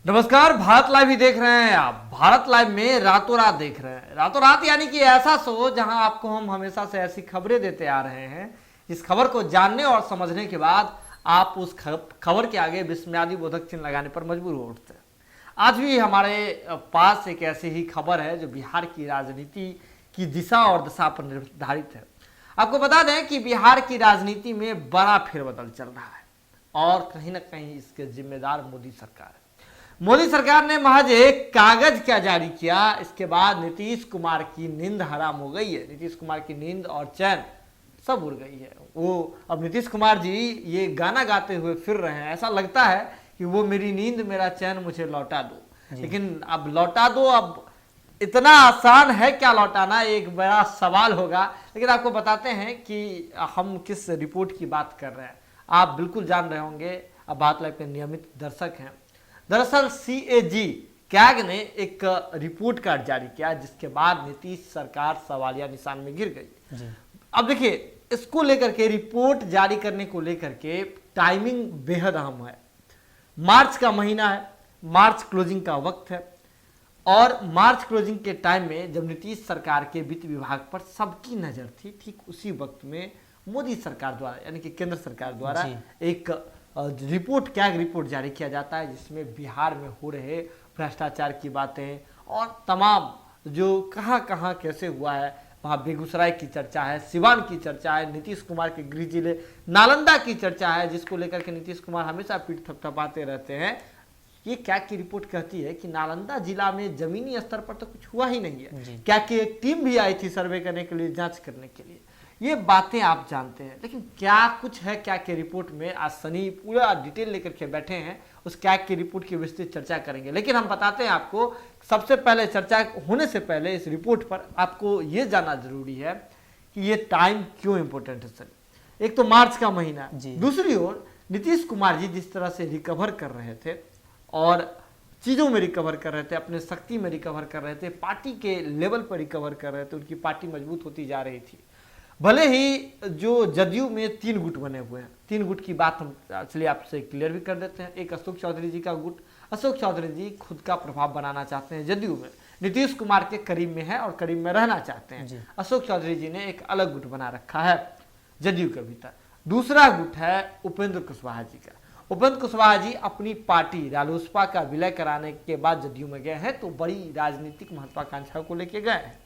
नमस्कार, भारत लाइव ही देख रहे हैं आप। भारत लाइव में रातों रात देख रहे हैं। रातों रात यानी कि ऐसा शो जहां आपको हम हमेशा से ऐसी खबरें देते आ रहे हैं जिस खबर को जानने और समझने के बाद आप उस खबर के आगे विस्मयादि बोधक चिन्ह लगाने पर मजबूर हो उठते हैं। आज भी हमारे पास एक ऐसी ही खबर है जो बिहार की राजनीति की दिशा और दशा पर निर्धारित है। आपको बता दें कि बिहार की राजनीति में बड़ा फेरबदल चल रहा है और कहीं ना कहीं इसके जिम्मेदार मोदी सरकार है। मोदी सरकार ने महज एक कागज क्या जारी किया, इसके बाद नीतीश कुमार की नींद हराम हो गई है। नीतीश कुमार की नींद और चैन सब उड़ गई है। वो अब नीतीश कुमार जी ये गाना गाते हुए फिर रहे हैं। ऐसा लगता है कि वो मेरी नींद मेरा चैन मुझे लौटा दो, लेकिन अब लौटा दो, अब इतना आसान है क्या लौटाना, एक बड़ा सवाल होगा। लेकिन आपको बताते हैं कि हम किस रिपोर्ट की बात कर रहे हैं। आप बिल्कुल जान रहे होंगे, अब बात लाइव के नियमित दर्शक हैं। दरअसल CAG कैग ने एक रिपोर्ट कार्ड जारी किया जिसके बाद नीतीश सरकार सवालिया निशान में गिर गई। अब देखिए, इसको लेकर के रिपोर्ट जारी करने को लेकर के टाइमिंग बेहद अहम है। मार्च का महीना है, मार्च क्लोजिंग का वक्त है और मार्च क्लोजिंग के टाइम में जब नीतीश सरकार के वित्त विभाग पर सबकी नजर थी, ठीक उसी वक्त में मोदी सरकार द्वारा यानी कि केंद्र सरकार द्वारा एक रिपोर्ट कैग रिपोर्ट जारी किया जाता है जिसमें बिहार में हो रहे भ्रष्टाचार की बातें और तमाम जो कहां कहां कैसे हुआ है, वहां बेगूसराय की चर्चा है, सिवान की चर्चा है, नीतीश कुमार के गृह जिले नालंदा की चर्चा है जिसको लेकर के नीतीश कुमार हमेशा पीठ थपथपाते रहते हैं। ये कैग की रिपोर्ट कहती है कि नालंदा जिला में जमीनी स्तर पर तो कुछ हुआ ही नहीं है। कैग की एक टीम भी आई थी सर्वे करने के लिए, जांच करने के लिए। ये बातें आप जानते हैं, लेकिन क्या कुछ है क्या के रिपोर्ट में। आज सनी पूरा डिटेल लेकर के बैठे हैं, उस कैग की रिपोर्ट की विस्तृत चर्चा करेंगे। लेकिन हम बताते हैं आपको, सबसे पहले चर्चा होने से पहले इस रिपोर्ट पर आपको ये जानना जरूरी है कि ये टाइम क्यों इंपॉर्टेंट है। सर, एक तो मार्च का महीना, दूसरी ओर नीतीश कुमार जी जिस तरह से रिकवर कर रहे थे और चीज़ों में रिकवर कर रहे थे, अपने शक्ति में रिकवर कर रहे थे, पार्टी के लेवल पर रिकवर कर रहे थे, उनकी पार्टी मजबूत होती जा रही थी। भले ही जो जदयू में 3 गुट बने हुए हैं, 3 गुट की बात हम चलिए आपसे क्लियर भी कर देते हैं। एक अशोक चौधरी जी का गुट, अशोक चौधरी जी खुद का प्रभाव बनाना चाहते हैं जदयू में, नीतीश कुमार के करीब में है और करीब में रहना चाहते हैं। अशोक चौधरी जी ने एक अलग गुट बना रखा है जदयू के भीतर। दूसरा गुट है उपेंद्र कुशवाहा जी का। उपेंद्र कुशवाहा जी अपनी पार्टी रालोसपा का विलय कराने के बाद जदयू में गए हैं, तो बड़ी राजनीतिक महत्वाकांक्षा को लेके गए हैं।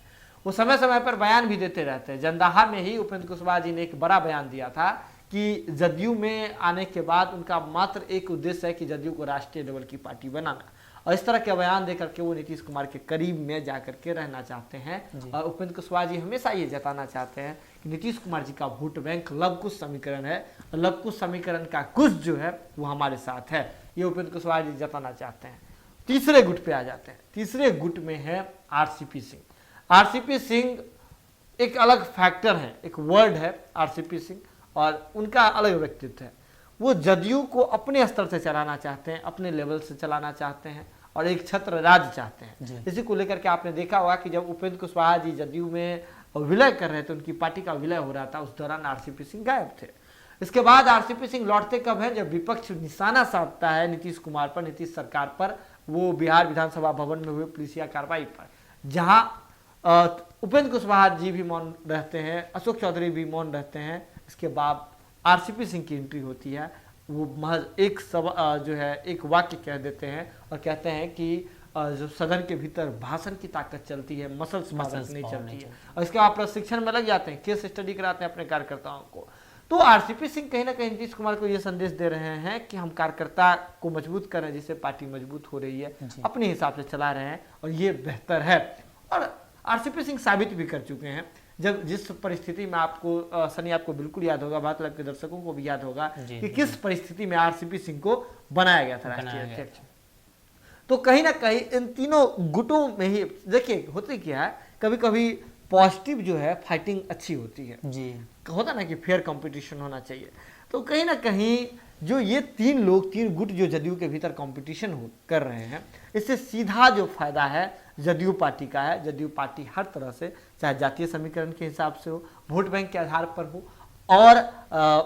वो समय समय पर बयान भी देते रहते हैं। जंदाहा में ही उपेंद्र कुशवाहा जी ने एक बड़ा बयान दिया था कि जदयू में आने के बाद उनका मात्र एक उद्देश्य है कि जदयू को राष्ट्रीय लेवल की पार्टी बनाना, और इस तरह के बयान देकर के वो नीतीश कुमार के करीब में जाकर के रहना चाहते हैं। और उपेंद्र कुशवाहा जी हमेशा ये जताना चाहते हैं कि नीतीश कुमार जी का वोट बैंक लव कुश समीकरण है, और लव कुश समीकरण का कुश जो है वो हमारे साथ है, ये उपेंद्र कुशवाहा जी जताना चाहते हैं। तीसरे गुट पे आ जाते हैं। तीसरे गुट में है RCP सिंह। RCP सिंह एक अलग फैक्टर है, एक वर्ड है RCP सिंह, और उनका अलग व्यक्तित्व है। वो जदयू को अपने स्तर से चलाना चाहते हैं, अपने लेवल से चलाना चाहते हैं और एक छत्र राज्य चाहते हैं। इसी को लेकर के आपने देखा होगा कि जब उपेंद्र कुशवाहा जी जदयू में विलय कर रहे थे, उनकी पार्टी का विलय हो रहा था, उस दौरान RCP सिंह गायब थे। इसके बाद RCP सिंह लौटते कब है, जब विपक्ष निशाना साधता है नीतीश कुमार पर, नीतीश सरकार पर, वो बिहार विधानसभा भवन में हुए पुलिसिया कार्रवाई पर, जहां उपेंद्र कुशवाहा जी भी मौन रहते हैं, अशोक चौधरी भी मौन रहते हैं। इसके बाद RCP सिंह की एंट्री होती है। वो महज एक जो है एक वाक्य कह देते हैं और कहते हैं कि जो सदन के भीतर भाषण की ताकत चलती है, मसल्स नहीं चलती है। और इसके बाद प्रशिक्षण में लग जाते हैं, केस स्टडी कराते हैं अपने कार्यकर्ताओं को। तो RCP सिंह कहीं ना कहीं नीतीश कुमार को ये संदेश दे रहे हैं कि हम कार्यकर्ता को मजबूत कर रहे हैं, जिससे पार्टी मजबूत हो रही है, अपने हिसाब से चला रहे हैं और ये बेहतर है। और RCP सिंह साबित भी कर चुके हैं। जब जिस परिस्थिति में आपको सनी आपको बिल्कुल याद होगा, भारत लाइव के दर्शकों को भी याद होगा कि किस परिस्थिति में RCP सिंह को बनाया गया था राष्ट्रीय अध्यक्ष। तो कहीं ना कहीं इन तीनों गुटों में ही देखिए होती क्या है, कभी कभी पॉजिटिव जो है फाइटिंग अच्छी होती है जी, होता ना कि फेयर कंपटीशन होना चाहिए। तो कहीं ना कहीं जो ये 3 गुट जो जदयू के भीतर कंपटीशन कर रहे हैं, इससे सीधा जो फायदा है जदयू पार्टी का है। जदयू पार्टी हर तरह से, चाहे जातीय समीकरण के हिसाब से हो, वोट बैंक के आधार पर हो और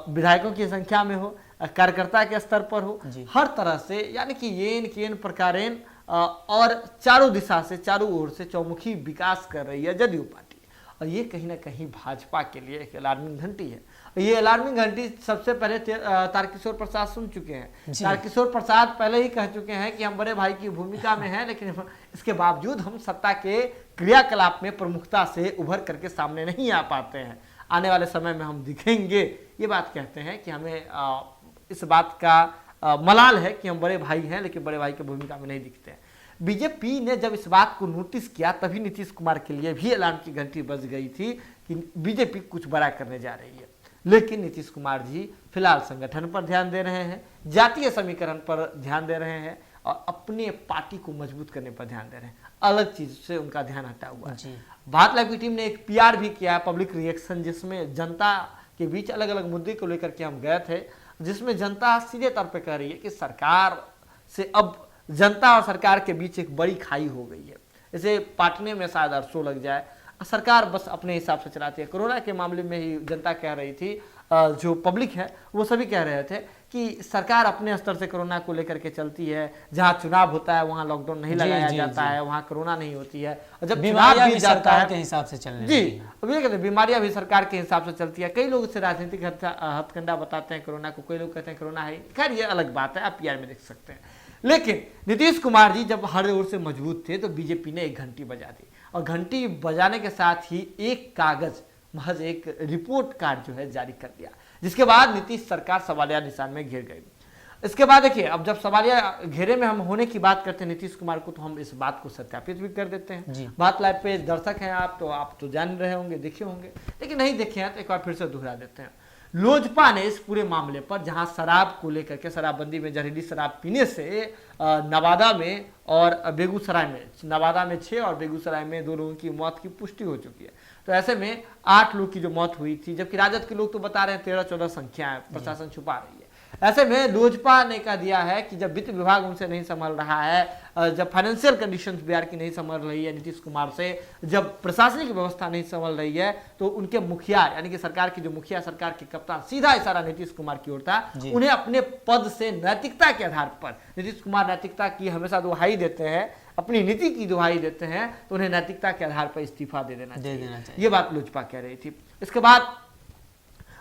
विधायकों की संख्या में हो, कार्यकर्ता के स्तर पर हो, हर तरह से, यानी कि येन केन प्रकारेण और चारों दिशा से, चारों ओर से चौमुखी विकास कर रही है जदयू पार्टी। और ये कहीं ना कहीं भाजपा के लिए एक अलार्मिंग घंटी है। ये अलार्मिंग घंटी सबसे पहले तारकिशोर प्रसाद सुन चुके हैं। तारकिशोर प्रसाद पहले ही कह चुके हैं कि हम बड़े भाई की भूमिका में हैं, लेकिन इसके बावजूद हम सत्ता के क्रियाकलाप में प्रमुखता से उभर करके सामने नहीं आ पाते हैं। आने वाले समय में हम दिखेंगे, ये बात कहते हैं कि हमें इस बात का मलाल है कि हम बड़े भाई हैं, लेकिन बड़े भाई की भूमिका में नहीं दिखते हैं। बीजेपी ने जब इस बात को नोटिस किया, तभी नीतीश कुमार के लिए भी अलार्म की घंटी बज गई थी कि बीजेपी कुछ बड़ा करने जा रही है। लेकिन नीतीश कुमार जी फिलहाल संगठन पर ध्यान दे रहे हैं, जातीय समीकरण पर ध्यान दे रहे हैं और अपने पार्टी को मजबूत करने पर ध्यान दे रहे हैं। अलग चीज से उनका ध्यान हटा हुआ है। भारत लाइव की टीम ने एक पीआर भी किया, पब्लिक रिएक्शन, जिसमें जनता के बीच अलग अलग मुद्दे को लेकर के हम गए थे, जिसमें जनता सीधे तौर पे कह रही है कि सरकार से अब जनता और सरकार के बीच एक बड़ी खाई हो गई है, इसे पाटने में शायद अरसों लग जाए। सरकार बस अपने हिसाब से चलाती है। कोरोना के मामले में ही जनता कह रही थी, जो पब्लिक है वो सभी कह रहे थे कि सरकार अपने स्तर से कोरोना को लेकर के चलती है। जहां चुनाव होता है वहां लॉकडाउन नहीं लगाया जाता है, वहां कोरोना नहीं होती है। और जब चुनाव भी जाता है के हिसाब से चलने जी, अब ये कहते हैं बीमारियां भी सरकार के हिसाब से चलती है। कई लोग इसे राजनीतिक हथकंडा बताते हैं कोरोना को, कई लोग कहते हैं कोरोना है। खैर ये अलग बात है, आप पीआर में देख सकते हैं। लेकिन नीतीश कुमार जी जब हर ओर से मजबूत थे तो बीजेपी ने एक घंटी बजा दी, और घंटी बजाने के साथ ही एक कागज, महज एक रिपोर्ट कार्ड जो है जारी कर दिया, जिसके बाद नीतीश सरकार सवालिया निशान में घिर गई। इसके बाद देखिए, अब जब सवालिया घेरे में हम होने की बात करते हैं नीतीश कुमार को, तो हम इस बात को सत्यापित भी कर देते हैं। बात लाइव पे दर्शक हैं आप तो जान रहे होंगे, देखे होंगे, लेकिन नहीं देखे हैं तो एक बार फिर से दोहरा देते हैं। लोजपा ने इस पूरे मामले पर, जहां शराब को लेकर के, शराबबंदी में जहरीली शराब पीने से नवादा में और बेगूसराय में, नवादा में 6 और बेगूसराय में 2 लोगों की मौत की पुष्टि हो चुकी है। तो ऐसे में 8 लोग की जो मौत हुई थी, जबकि राजद के लोग तो बता रहे हैं 13-14 संख्या है, प्रशासन छुपा रही है। ऐसे में लोजपा ने कह दिया है कि जब वित्त विभाग उनसे नहीं संभल रहा है, जब फाइनेंशियल कंडीशंस बिहार की नहीं संभल रही है नीतीश कुमार से, जब प्रशासनिक व्यवस्था नहीं संभल रही है, तो उनके मुखिया यानी कि सरकार की जो मुखिया, सरकार के कप्तान, सीधा इशारा नीतीश कुमार की ओर था, उन्हें अपने पद से नैतिकता के आधार पर, नीतीश कुमार नैतिकता की हमेशा दुहाई देते हैं, अपनी नीति की दुहाई देते हैं, तो उन्हें नैतिकता के आधार पर इस्तीफा दे देना चाहिए। ये बात लोजपा कह रही थी। इसके बाद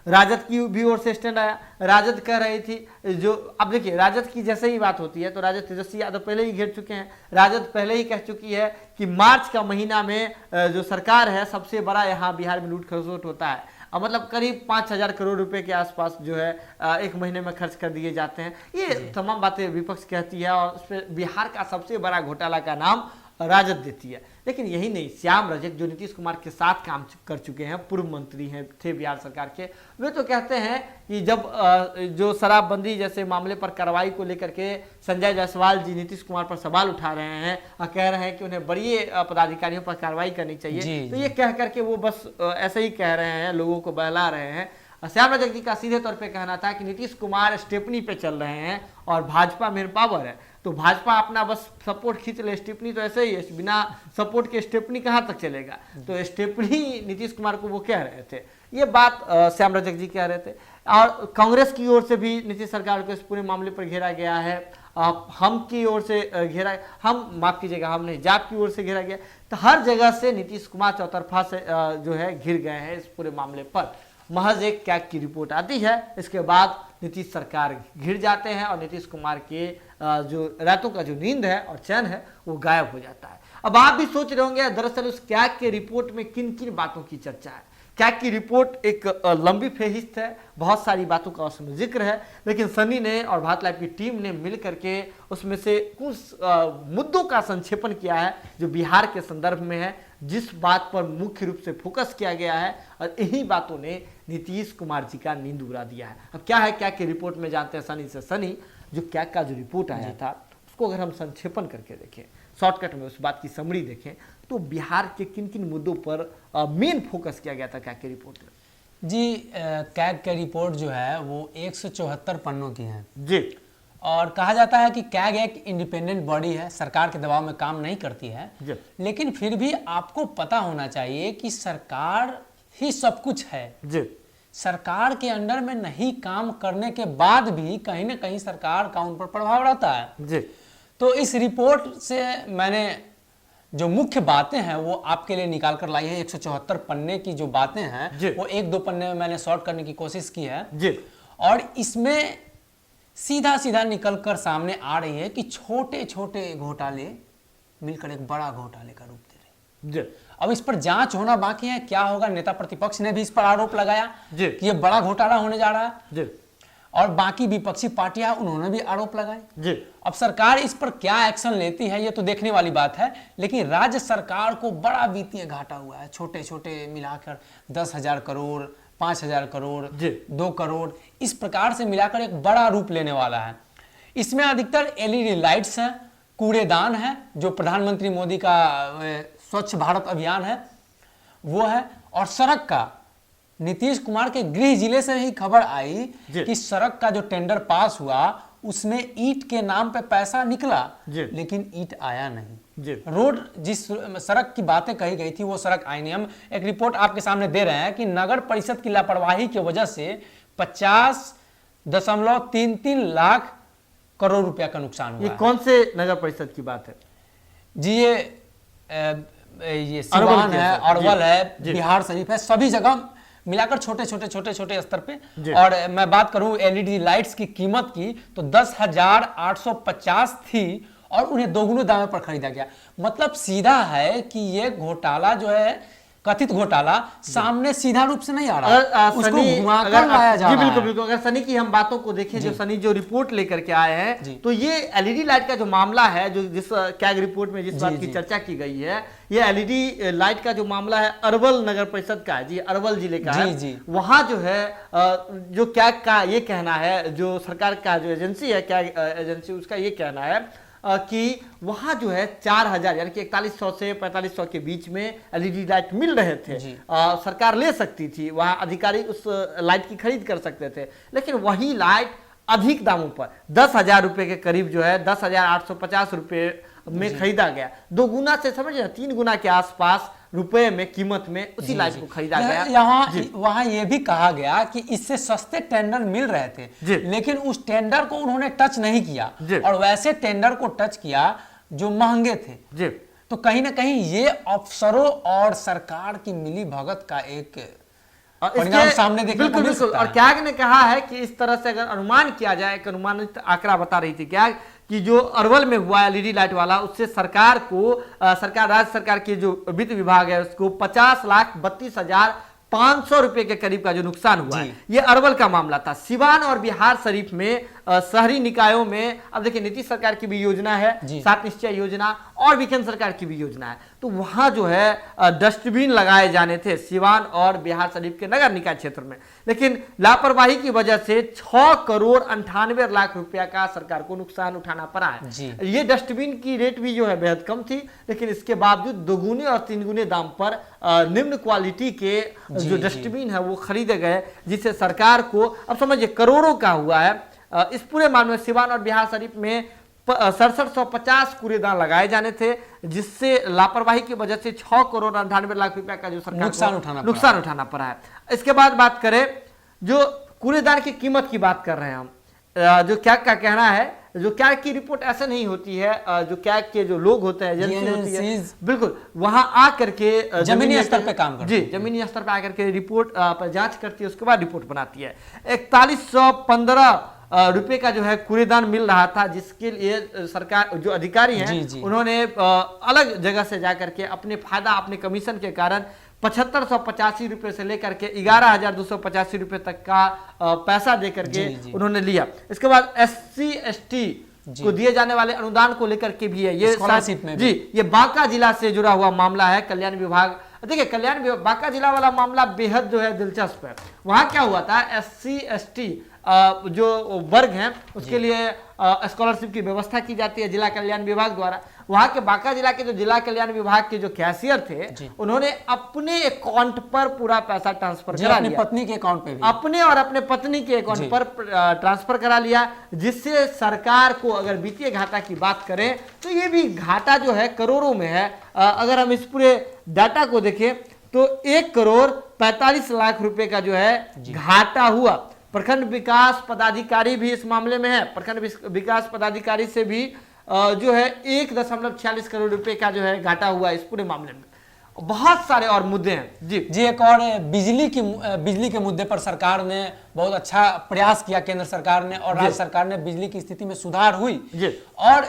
राजद की भी ओर से स्टैंड आया। राजद कह रही थी, जो अब देखिए राजद की जैसे ही बात होती है तो राजद तेजस्वी यादव पहले ही घेर चुके हैं। राजद पहले ही कह चुकी है कि मार्च का महीना में जो सरकार है, सबसे बड़ा यहाँ बिहार में लूट खसोट होता है, मतलब करीब 5,000 करोड़ रुपए के आसपास जो है एक महीने में खर्च कर दिए जाते हैं। ये तमाम बातें विपक्ष कहती है और उस पर बिहार का सबसे बड़ा घोटाला का नाम राजद देती है। लेकिन यही नहीं, श्याम रजक जो नीतीश कुमार के साथ काम कर चुके हैं, पूर्व मंत्री हैं, थे बिहार सरकार के, वे तो कहते हैं कि जब जो शराबबंदी जैसे मामले पर कार्रवाई को लेकर के संजय जायसवाल जी नीतीश कुमार पर सवाल उठा रहे हैं और कह रहे हैं कि उन्हें बड़े पदाधिकारियों पर कार्रवाई करनी चाहिए, तो ये कह करके वो बस ऐसे ही कह रहे हैं, लोगों को बहला रहे हैं। श्याम रजक जी का सीधे तौर पे कहना था कि नीतीश कुमार स्टेपनी पे चल रहे हैं और भाजपा मेन पावर है, तो भाजपा अपना बस सपोर्ट खींच ले, स्टेपनी तो ऐसे ही है, बिना सपोर्ट के स्टेपनी कहाँ तक चलेगा, तो स्टेपनी नीतीश कुमार को वो कह रहे थे। ये बात श्याम रजक जी कह रहे थे। और कांग्रेस की ओर से भी नीतीश सरकार को इस पूरे मामले पर घेरा गया है, हम की ओर से घेरा, हम माफ कीजिएगा, हम नहीं, जाप की ओर से घेरा गया। तो हर जगह से नीतीश कुमार चौतरफा से जो है घिर गए हैं इस पूरे मामले पर। महज एक कैग की रिपोर्ट आती है, इसके बाद नीतीश सरकार घिर जाते हैं और नीतीश कुमार के जो रातों का जो नींद है और चैन है वो गायब हो जाता है। अब आप भी सोच रहे होंगे दरअसल उस कैग के रिपोर्ट में किन किन बातों की चर्चा है। कैग की रिपोर्ट एक लंबी फेहिस्त है, बहुत सारी बातों का उसमें जिक्र है, लेकिन सनी ने और भारत लाइव की टीम ने मिल करके उसमें से कुछ मुद्दों का संक्षेपण किया है जो बिहार के संदर्भ में है, जिस बात पर मुख्य रूप से फोकस किया गया है, और यही बातों ने नीतीश कुमार जी का नींद उड़ा दिया है। अब क्या है कैग की रिपोर्ट में, जानते हैं सनी से। सनी, जो कैग का जो रिपोर्ट आया था उसको अगर हम संक्षेपण करके देखें, शॉर्टकट में उस बात की समरी देखें, तो बिहार के किन किन मुद्दों पर मेन फोकस किया गया था कैग की रिपोर्ट में? जी, कैग की रिपोर्ट जो है वो 174 पन्नों की है जी, और कहा जाता है कि कैग एक इंडिपेंडेंट बॉडी है, सरकार के दबाव में काम नहीं करती है, लेकिन फिर भी आपको पता होना चाहिए कि सरकार ही सब कुछ है जी। सरकार के अंडर में नहीं काम करने के बाद भी कहीं ना कहीं सरकार का उन पर प्रभाव रहता है जी। तो इस रिपोर्ट से मैंने जो मुख्य बातें हैं वो आपके लिए निकाल कर लाई है। 174 पन्ने की जो बातें जी। हैं वो 1-2 पन्ने में मैंने शॉर्ट करने की कोशिश की है जी। और इसमें सीधा सीधा निकल कर सामने आ रही है कि छोटे छोटे घोटाले मिलकर एक बड़ा घोटाले का रूप दे रहे हैं। जी। अब इस पर जांच होना बाकी है, क्या होगा। नेता प्रतिपक्ष ने भी इस पर आरोप लगाया जी। कि ये बड़ा घोटाला होने जा रहा है जी। और बाकी विपक्षी पार्टियां उन्होंने भी आरोप लगाए। जी। अब सरकार इस पर क्या एक्शन लेती है ये तो देखने वाली बात है, लेकिन राज्य सरकार को बड़ा वित्तीय घाटा हुआ है। छोटे छोटे मिलाकर 10,000 करोड़, 5,000 करोड़, जी। 2 करोड़, इस प्रकार से मिलाकर एक बड़ा रूप लेने वाला है। इसमें अधिकतर एलईडी लाइट्स हैं, कूड़ेदान है, जो प्रधानमंत्री मोदी का स्वच्छ भारत अभियान है वो है, और सड़क का नीतीश कुमार के गृह जिले से ही खबर आई कि सड़क का जो टेंडर पास हुआ उसमें ईंट के नाम पे पैसा निकला लेकिन ईंट आया नहीं। रोड जिस सड़क की बातें कही गई थी वो सड़क आई नहीं। हम एक रिपोर्ट आपके सामने दे रहे हैं कि नगर परिषद की लापरवाही की वजह से 50.33 लाख करोड़ रुपया का नुकसान हुआ। ये कौन से नगर परिषद की बात है जी? ये सिवान है, अरवल है, बिहार शरीफ है, सभी जगह मिलाकर छोटे छोटे स्तर पे। और मैं बात करूं एलईडी लाइट्स की कीमत की तो 10,850 थी और उन्हें दोगुने दाम पर खरीदा गया। मतलब सीधा है कि ये घोटाला जो है, कथित घोटाला, सामने सीधा रूप से नहीं आ रहा, उसको घुमाकर लाया जा रहा है। बिल्कुल बिल्कुल। अगर सनी की हम बातों को देखें, जो सनी जो रिपोर्ट लेकर के आए हैं, तो ये एलईडी लाइट का जो मामला है, जो जिस कैग रिपोर्ट में जिस बात की चर्चा की गई है, ये एलईडी लाइट का जो मामला है अरवल नगर परिषद का है जी, अरवल जिले का है। वहां जो है जो कैग का ये कहना है, जो सरकार का जो एजेंसी है कैग एजेंसी, उसका ये कहना है कि वहां जो है 4,000 यानी कि 4100 से 4500 के बीच में एलईडी लाइट मिल रहे थे। सरकार ले सकती थी, वहां अधिकारी उस लाइट की खरीद कर सकते थे, लेकिन वही लाइट अधिक दामों पर 10,000 रुपए के करीब जो है 10,850 रुपए में खरीदा गया। 2 गुना से समझ 3 गुना के आसपास रुपए में कीमत में उसी लाइट को खरीदा गया। वहां यह भी कहा गया कि इससे सस्ते टेंडर मिल रहे थे, लेकिन उस टेंडर को उन्होंने टच नहीं किया और वैसे टेंडर को टच किया जो महंगे थे। तो कहीं ना कहीं ये अफसरों और सरकार की मिली भगत का एक परिणाम सामने देखने को मिल सकता है। और कैग ने कहा है कि इस तरह से अगर अनुमान किया जाए, एक अनुमानित आंकड़ा बता रही थी कैग कि जो अरवल में हुआ एलईडी लाइट वाला, उससे सरकार को राज्य सरकार की जो वित्त विभाग है उसको 50,32,500 रुपए के करीब का जो नुकसान हुआ है, ये अरवल का मामला था। सिवान और बिहार शरीफ में शहरी निकायों में, अब देखिए नीतीश सरकार की भी योजना है, 7 निश्चय योजना, और भी केंद्र सरकार की भी योजना है, तो वहां जो है डस्टबिन लगाए जाने थे सिवान और बिहार शरीफ के नगर निकाय क्षेत्र में, लेकिन लापरवाही की वजह से 6,98,00,000 रुपया का सरकार को नुकसान उठाना पड़ा है। ये डस्टबिन की रेट भी जो है बेहद कम थी, लेकिन इसके बावजूद 2 गुने और 3 गुने दाम पर निम्न क्वालिटी के जो डस्टबिन है वो खरीदे गए, जिससे सरकार को अब समझिए करोड़ों का हुआ है। इस पूरे मामले में सिवान और बिहार शरीफ में 6750 कूड़ेदान लगाए जाने थे, जिससे लापरवाही की वजह से 6,98,00,000 रुपया का जो सरकार नुकसान उठाना पड़ा है। इसके बाद बात करें जो कूड़ेदान की कीमत की बात कर रहे हैं हम, जो कैग का कहना है, जो कैग की रिपोर्ट ऐसे नहीं होती है, जो कैग के जो लोग होते हैं, एजेंसी होती है, बिल्कुल वहां आकर के जमीनी स्तर पे काम करती है, जमीनी स्तर पे आकर के रिपोर्ट पर जांच करती है, उसके बाद रिपोर्ट बनाती है। 4115 रुपए का जो है कूड़ेदान मिल रहा था, जिसके लिए सरकार जो अधिकारी हैं उन्होंने अलग जगह से जाकर के अपने फायदा, अपने कमीशन के कारण 7585 रुपए से लेकर के 11,285 रुपए तक का पैसा देकर के उन्होंने लिया। इसके बाद SC ST को दिए जाने वाले अनुदान को लेकर के भी है, ये स्कॉलरशिप में जी, ये बांका जिला से जुड़ा हुआ मामला है। कल्याण विभाग, देखिए कल्याण विभाग, बांका जिला वाला मामला बेहद जो है दिलचस्प है। वहां क्या हुआ था, SC ST जो वर्ग हैं उसके लिए स्कॉलरशिप की व्यवस्था की जाती है जिला कल्याण विभाग द्वारा। वहां के बांका जिला के जो जिला कल्याण विभाग के जो कैशियर थे, उन्होंने अपने अकाउंट पर पूरा पैसा ट्रांसफर करा लिया, पत्नी के अकाउंट पे भी, अपने और अपने पत्नी के अकाउंट पर ट्रांसफर करा लिया, जिससे सरकार को अगर वित्तीय घाटा की बात करें तो ये भी घाटा जो है करोड़ों में है। अगर हम इस पूरे डाटा को देखें तो 1,45,00,000 रुपए का जो है घाटा हुआ। प्रखंड विकास पदाधिकारी भी इस मामले में है। प्रखंड विकास पदाधिकारी से भी जो है 1.46 करोड़ रुपए का जो है घाटा हुआ इस पूरे मामले में। बहुत सारे और मुद्दे हैं जी। एक और बिजली के मुद्दे पर सरकार ने बहुत अच्छा प्रयास किया, केंद्र सरकार ने और राज्य सरकार ने, बिजली की स्थिति में सुधार हुई जी। और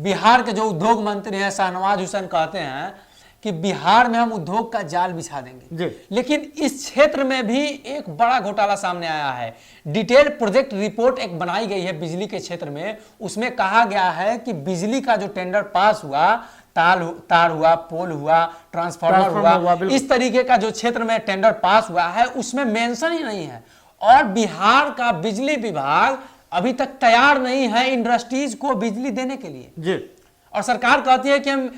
बिहार के जो उद्योग मंत्री हैं शाहनवाज हुसैन कहते हैं कि बिहार में हम उद्योग का जाल बिछा देंगे जी। लेकिन इस क्षेत्र में भी एक बड़ा घोटाला सामने आया है। डिटेल प्रोजेक्ट रिपोर्ट एक बनाई गई है बिजली के क्षेत्र में, उसमें कहा गया है कि बिजली का जो टेंडर पास हुआ, तार हुआ, पोल हुआ, ट्रांसफार्मर हुआ, इस तरीके का जो क्षेत्र में टेंडर पास हुआ है उसमें मेंशन ही नहीं है। और बिहार का बिजली विभाग अभी तक तैयार नहीं है इंडस्ट्रीज को बिजली देने के लिए जी। और सरकार कहती है कि हम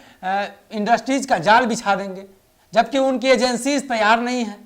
इंडस्ट्रीज का जाल बिछा देंगे, जबकि उनकी एजेंसीज तैयार नहीं है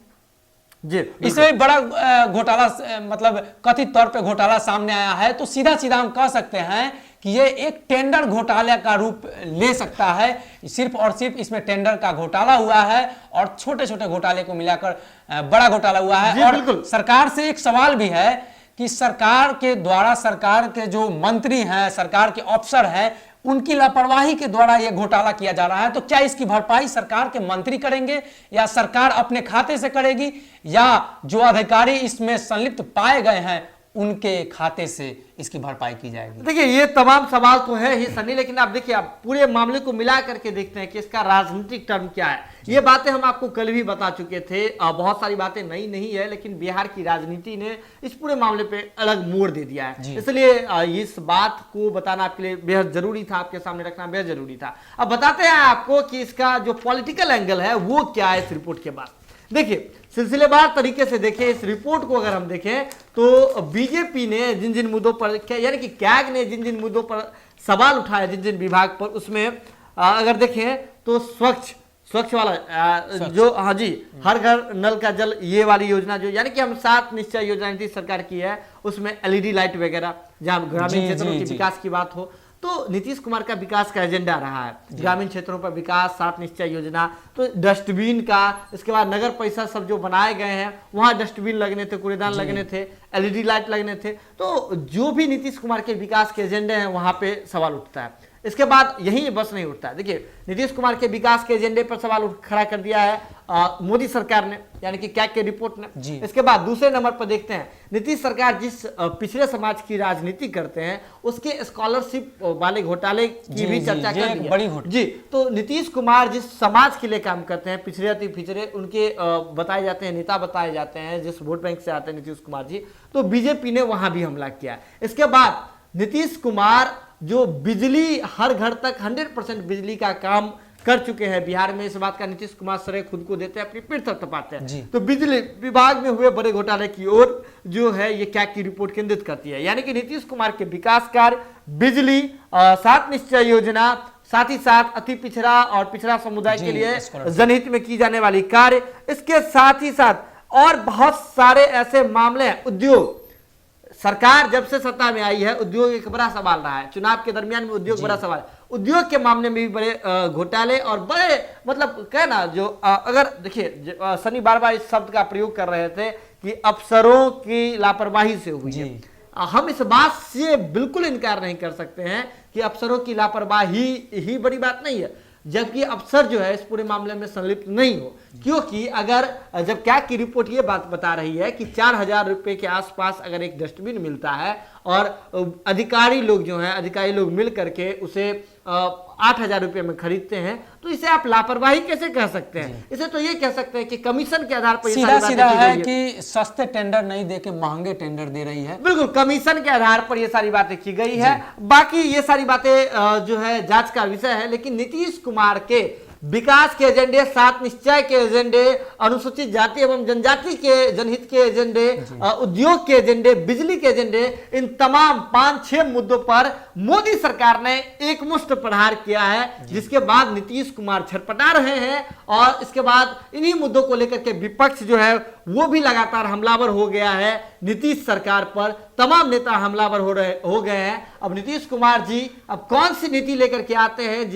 जी। इसमें बड़ा घोटाला, मतलब कथित तौर पे घोटाला सामने आया है। तो सीधा सीधा हम कह सकते हैं कि ये एक टेंडर घोटाले का रूप ले सकता है। सिर्फ और सिर्फ इसमें टेंडर का घोटाला हुआ है और छोटे छोटे घोटाले को मिलाकर बड़ा घोटाला हुआ है। और सरकार से एक सवाल भी है कि सरकार के द्वारा, सरकार के जो मंत्री हैं, सरकार के अफसर हैं, उनकी लापरवाही के द्वारा यह घोटाला किया जा रहा है। तो क्या इसकी भरपाई सरकार के मंत्री करेंगे या सरकार अपने खाते से करेगी या जो अधिकारी इसमें संलिप्त पाए गए हैं उनके खाते से इसकी भरपाई की जाएगी? देखिए ये तमाम सवाल तो है ही सनी, लेकिन आप देखिए, आप पूरे मामले को मिला करके देखते हैं कि इसका राजनीतिक टर्म क्या है। ये बातें हम आपको कल भी बता चुके थे। बहुत सारी बातें नई नहीं है, लेकिन बिहार की राजनीति ने इस पूरे मामले पे अलग मोड़ दे दिया है। इसलिए इस बात को बताना आपके लिए बेहद जरूरी था, आपके सामने रखना बेहद जरूरी था। अब बताते हैं आपको कि इसका जो पॉलिटिकल एंगल है वो क्या है इस रिपोर्ट के बाद। देखिए सिलसिलेवार तरीके से देखें इस रिपोर्ट को, अगर हम देखें तो बीजेपी ने जिन जिन मुद्दों पर, यानी कि कैग ने जिन जिन मुद्दों पर सवाल उठाया, जिन जिन विभाग पर, उसमें अगर देखें तो स्वच्छ वाला जो, हाँ जी, हर घर नल का जल, ये वाली योजना जो, यानी कि हम 7 निश्चय योजना नीतीश सरकार की है, उसमें LED लाइट वगैरह, जहां ग्रामीण क्षेत्रों के विकास की बात हो तो नीतीश कुमार का विकास का एजेंडा रहा है। ग्रामीण क्षेत्रों पर विकास, 7 निश्चय योजना, तो डस्टबिन का, इसके बाद नगर परिषद सब जो बनाए गए हैं वहां डस्टबिन लगने थे, कूड़ेदान लगने थे, LED लाइट लगने थे। तो जो भी नीतीश कुमार के विकास के एजेंडे हैं वहां पे सवाल उठता है। इसके बाद यही बस नहीं उठता है। देखिए नीतीश कुमार के विकास के एजेंडे पर सवाल खड़ा कर दिया है मोदी सरकार ने, यानी कि कैग के रिपोर्ट ने। इसके बाद दूसरे नंबर पर देखते हैं नीतीश सरकार जिस पिछड़े समाज की राजनीति करते हैं उसके स्कॉलरशिप वाले घोटाले की भी चर्चा कर दी है जी। तो नीतीश कुमार जिस समाज के लिए काम करते हैं, पिछड़े अति पिछड़े, उनके बताए जाते हैं, नेता बताए जाते हैं, जिस वोट बैंक से आते हैं नीतीश कुमार जी, तो बीजेपी ने वहां भी हमला किया। इसके बाद नीतीश कुमार जो बिजली, हर घर तक 100% बिजली का काम कर चुके हैं बिहार में, इस बात का नीतीश कुमार सरे खुद को देते हैं, अपनी पीठ थपथपाते हैं। तो बिजली विभाग में हुए बड़े घोटाले की ओर जो है ये कैग की रिपोर्ट केंद्रित करती है। यानी कि नीतीश कुमार के विकास कार्य, बिजली, 7 निश्चय योजना, साथ ही साथ अति पिछड़ा और पिछड़ा समुदाय के लिए जनहित में की जाने वाली कार्य, इसके साथ ही साथ और बहुत सारे ऐसे मामले हैं। उद्योग, सरकार जब से सत्ता में आई है उद्योग एक बड़ा सवाल रहा है, चुनाव के दरमियान में उद्योग बड़ा सवाल है। उद्योग के मामले में भी बड़े घोटाले और बड़े, मतलब कहना जो, अगर देखिए सनी बार बार इस शब्द का प्रयोग कर रहे थे कि अफसरों की लापरवाही से हुई है। हम इस बात से बिल्कुल इनकार नहीं कर सकते हैं कि अफसरों की लापरवाही ही बड़ी बात नहीं है, जबकि अफसर जो है इस पूरे मामले में संलिप्त नहीं हो। क्योंकि अगर जब कैग की रिपोर्ट ये बात बता रही है कि 4,000 रुपए के आसपास अगर एक डस्टबिन मिलता है और अधिकारी लोग जो हैं, अधिकारी लोग मिल करके उसे 8,000 रुपए में खरीदते हैं, तो इसे आप लापरवाही कैसे कह सकते हैं? इसे तो ये कह सकते हैं कि कमीशन के आधार पर सीधा है कि सस्ते टेंडर नहीं देके महंगे टेंडर दे रही है। बिल्कुल, कमीशन के आधार पर ये सारी बातें की गई है। बाकी ये सारी बातें जो है जांच का विषय है। लेकिन नीतीश कुमार के विकास के एजेंडे, 7 निश्चय के एजेंडे, अनुसूचित जाति एवं जनजाति के जनहित के एजेंडे, उद्योग के एजेंडे, बिजली के एजेंडे, इन तमाम 5-6 मुद्दों पर मोदी सरकार ने एक मुश्त प्रहार किया है, जिसके बाद नीतीश कुमार छटपटा रहे हैं। और इसके बाद इन्हीं मुद्दों को लेकर के विपक्ष जो है वो भी लगातार हमलावर हो गया है। नीतीश सरकार पर तमाम नेता हमलावर हो गए हैं। अब नीतीश कुमार जी अब कौन सी नीति लेकर के आते हैं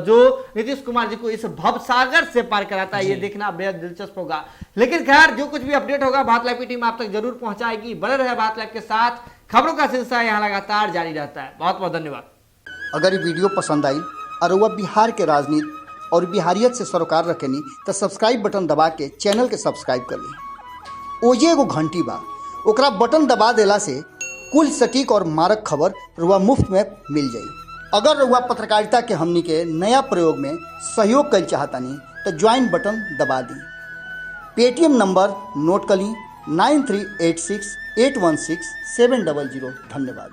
जो नीतीश कुमार जी को इस भवसागर से पार कराता है, ये देखना बेहद दिलचस्प होगा। लेकिन खैर जो कुछ भी अपडेट होगा भारत लाइव की टीम आप तक जरूर पहुंचाएगी। बने रहे भारत लाइव के साथ, खबरों का सिलसिला यहाँ लगातार जारी रहता है। बहुत बहुत धन्यवाद। अगर ये वीडियो पसंद आई और वह बिहार के राजनीति और बिहारियत से सरोकार रखेनी तो सब्सक्राइब बटन दबा के चैनल के सब्सक्राइब कर ली। ओजे एगो घंटी बा, ओकरा बटन दबा देला से कुल सटीक और मारक खबर रुआ मुफ्त में मिल जाई। अगर रुआ पत्रकारिता के हमनी के नया प्रयोग में सहयोग कर चाहतानी तो ज्वाइन बटन दबा दी। पेटीएम नंबर नोट कर ली 9386816700। धन्यवाद।